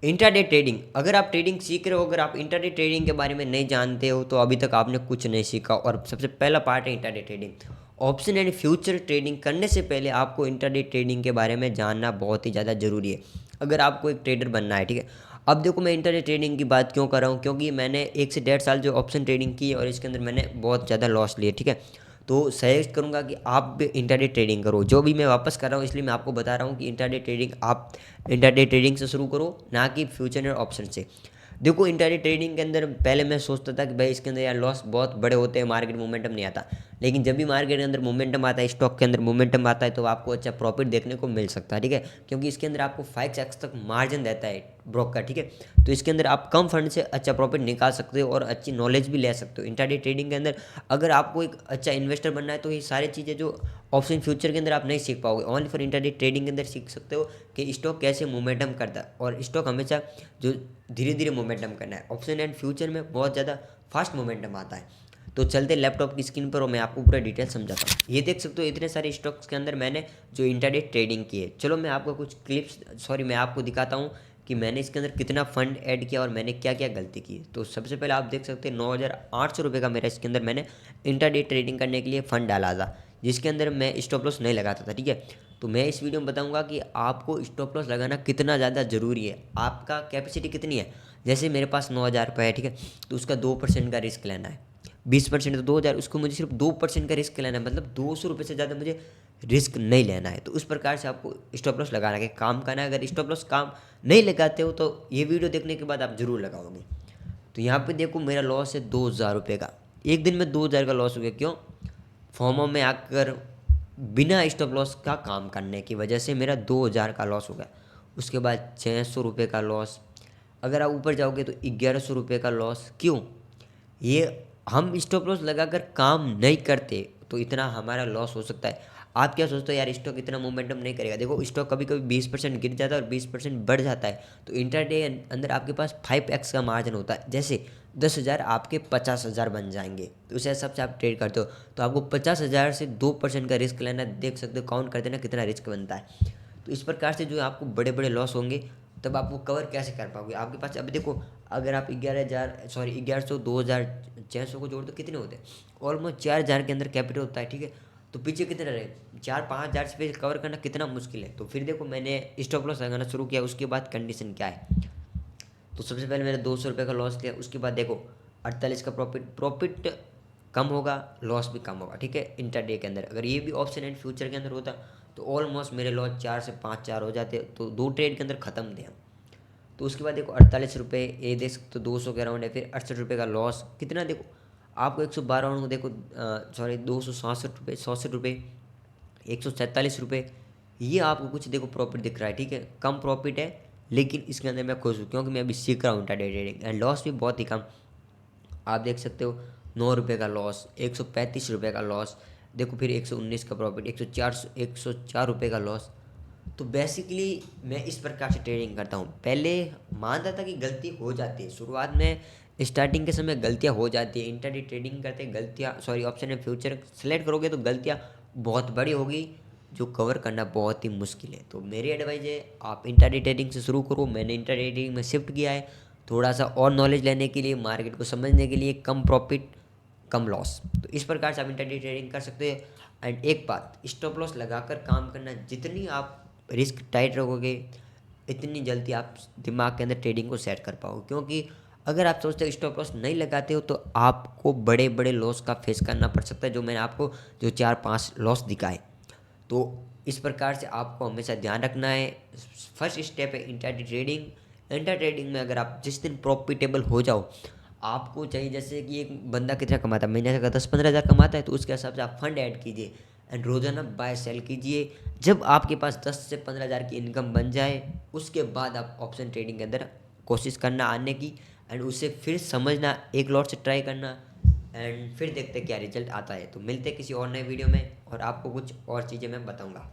Intraday trading, अगर आप trading सीख रहे हो, अगर आप इंट्राडे ट्रेडिंग के बारे में नहीं जानते हो तो अभी तक आपने कुछ नहीं सीखा। और सबसे पहला पार्ट है intraday trading. Option and future trading करने से पहले आपको इंट्राडे ट्रेडिंग के बारे में जानना बहुत ही ज़्यादा ज़रूरी है, अगर आपको एक ट्रेडर बनना है, ठीक है। अब देखो मैं इंट्राडे ट्रेडिंग की बात क्यों कर रहा हूँ, क्योंकि मैंने 1 से 1.5 साल जो ऑप्शन ट्रेडिंग की और इसके अंदर मैंने बहुत ज़्यादा लॉस लिए, ठीक है। तो सजेस्ट करूंगा कि आप भी इंट्राडे ट्रेडिंग करो, जो भी मैं वापस कर रहा हूँ इसलिए मैं आपको बता रहा हूँ कि इंट्राडे ट्रेडिंग आप इंट्राडे ट्रेडिंग से शुरू करो, ना कि फ्यूचर और ऑप्शन से। देखो इंट्राडे ट्रेडिंग के अंदर पहले मैं सोचता था कि भाई इसके अंदर यार लॉस बहुत बड़े होते हैं, मार्केट मोमेंटम नहीं आता। लेकिन जब भी मार्केट के अंदर मोमेंटम आता है, स्टॉक के अंदर मोमेंटम आता है, तो आपको अच्छा प्रॉफिट देखने को मिल सकता है, ठीक है। क्योंकि इसके अंदर आपको 5x तक मार्जिन रहता है ब्रोकर, ठीक है। तो इसके अंदर आप कम फंड से अच्छा प्रॉफिट निकाल सकते हो और अच्छी नॉलेज भी ले सकते हो इंट्राडे ट्रेडिंग के अंदर। अगर आपको एक अच्छा इन्वेस्टर बनना है तो ये सारी चीज़ें जो ऑप्शन फ्यूचर के अंदर आप नहीं सीख पाओगे, ओनली फॉर इंट्राडे ट्रेडिंग के अंदर सीख सकते हो कि स्टॉक कैसे मोमेंटम करता है। और स्टॉक हमेशा जो धीरे धीरे मोमेंटम करना है, ऑप्शन एंड फ्यूचर में बहुत ज़्यादा फास्ट मोमेंटम आता है। तो चलते लैपटॉप की स्क्रीन पर और मैं आपको पूरा डिटेल समझाता हूँ। ये देख सकते हो इतने सारे स्टॉक्स के अंदर मैंने जो इंट्राडे ट्रेडिंग की है। चलो मैं आपको कुछ क्लिप्स मैं आपको दिखाता हूँ कि मैंने इसके अंदर कितना फंड ऐड किया और मैंने क्या क्या गलती की। तो सबसे पहले आप देख सकते हैं 9,800 रुपये का मेरा इसके अंदर मैंने इंट्राडे ट्रेडिंग करने के लिए फ़ंड डाला था, जिसके अंदर मैं स्टॉप लॉस नहीं लगाता था, ठीक है। तो मैं इस वीडियो में बताऊंगा कि आपको स्टॉप लॉस लगाना कितना ज़्यादा ज़रूरी है, आपका कैपेसिटी कितनी है। जैसे मेरे पास 9,000 रुपये है, ठीक है। तो उसका 2% का रिस्क लेना है, 20% तो 2,000, उसको मुझे सिर्फ 2% का रिस्क लेना है, मतलब 200 रुपये से ज़्यादा मुझे रिस्क नहीं लेना है। तो उस प्रकार से आपको स्टॉप लॉस लगाना है, काम करना है। अगर स्टॉप लॉस काम नहीं लगाते हो तो ये वीडियो देखने के बाद आप ज़रूर लगाओगे। तो यहाँ पे देखो मेरा लॉस है 2,000 रुपये का, एक दिन में 2,000 का लॉस हो गया। क्यों? फॉर्मो में आकर बिना स्टॉप लॉस का काम करने की वजह से मेरा 2,000 का लॉस हो गया। उसके बाद 600 रुपये का लॉस, अगर आप ऊपर जाओगे तो 1,100 रुपये का लॉस। क्यों? ये हम स्टॉप लॉस लगाकर काम नहीं करते तो इतना हमारा लॉस हो सकता है। आप क्या सोचते हो यार स्टॉक इतना मोमेंटम नहीं करेगा? देखो स्टॉक कभी कभी 20% गिर जाता है और 20% बढ़ जाता है। तो इंट्राडे अंदर आपके पास 5x का मार्जिन होता है। जैसे 10,000 आपके 50,000 बन जाएंगे, तो उस हिसाब से आप ट्रेड करते हो। तो आपको 50,000 से 2% का रिस्क लेना, देख सकते हो काउंट करते ना कितना रिस्क बनता है। तो इस प्रकार से जो आपको बड़े बड़े लॉस होंगे तब आप वो कवर कैसे कर पाओगे? आपके पास अभी देखो, अगर आप 11,000 2,000 600 को जोड़ दो कितने होते हैं? ऑलमोस्ट 4,000 के अंदर कैपिटल होता है, ठीक है। तो पीछे कितने रहे? 4-5,000 से कवर करना कितना मुश्किल है। तो फिर देखो मैंने स्टॉप लॉस लगाना शुरू किया, उसके बाद कंडीशन क्या है। तो सबसे पहले मैंने 200 रुपये का लॉस किया, उसके बाद देखो 48 का प्रॉफिट कम होगा, लॉस भी कम होगा, ठीक है। इंटरडे के अंदर अगर ये भी ऑप्शन एंड फ्यूचर के अंदर होता तो ऑलमोस्ट मेरे लॉस 4 से 5 हो जाते, तो 2 ट्रेड के अंदर ख़त्म थे हम। तो उसके बाद देखो 48 रुपये, ये देख सकते हो 200 के अराउंड है। फिर 68 रुपये का लॉस, कितना देखो आपको 112 देखो, 267 रुपये, 64 रुपये, 147 रुपये, ये आपको कुछ देखो प्रॉफिट दिख रहा है, ठीक है। कम प्रॉफिट है लेकिन इसके अंदर मैं खुश हूँ क्योंकि मैं अभी सीख रहा हूँ इंट्राडे ट्रेडिंग, एंड लॉस भी बहुत ही कम। आप देख सकते हो 9 रुपये का लॉस, 135 रुपये का लॉस, देखो फिर 119 का प्रॉफिट, 104 रुपये का लॉस। तो बेसिकली मैं इस प्रकार से ट्रेडिंग करता हूँ। पहले मानता था कि गलती हो जाती है, शुरुआत में स्टार्टिंग के समय गलतियाँ हो जाती है। इंट्राडे ट्रेडिंग करते गलतियाँ, ऑप्शन एंड फ्यूचर सेलेक्ट करोगे तो गलतियाँ बहुत बड़ी होगी जो कवर करना बहुत ही मुश्किल है। तो मेरी एडवाइस है आप इंट्राडे ट्रेडिंग से शुरू करो। मैंने इंट्राडे ट्रेडिंग में शिफ्ट किया है थोड़ा सा और नॉलेज लेने के लिए, मार्केट को समझने के लिए, कम प्रॉफिट कम लॉस। तो इस प्रकार से आप इंट्राडे ट्रेडिंग कर सकते हैं। एंड एक बात, स्टॉप लॉस लगाकर काम करना, जितनी आप रिस्क टाइट रखोगे इतनी जल्दी आप दिमाग के अंदर ट्रेडिंग को सेट कर पाओगे। क्योंकि अगर आप सोचते हो स्टॉप लॉस नहीं लगाते हो तो आपको बड़े बड़े लॉस का फेस करना पड़ सकता है, जो मैंने आपको जो 4-5 लॉस दिखाए। तो इस प्रकार से आपको हमेशा ध्यान रखना है। फर्स्ट स्टेप है इंट्राडे ट्रेडिंग। इंट्रा ट्रेडिंग में अगर आप जिस दिन प्रॉफिटेबल हो जाओ, आपको चाहिए जैसे कि एक बंदा कितना कमाता है, महीने का 10-15 हज़ार कमाता है, तो उसके हिसाब से आप फंड ऐड कीजिए एंड रोज़ाना बाय सेल कीजिए। जब आपके पास 10 से 15 हज़ार की इनकम बन जाए, उसके बाद आप ऑप्शन ट्रेडिंग के अंदर कोशिश करना आने की, एंड उसे फिर समझना, एक लॉट से ट्राई करना, एंड फिर देखते क्या रिजल्ट आता है। तो मिलते किसी और नए वीडियो में और आपको कुछ और चीज़ें मैं बताऊंगा।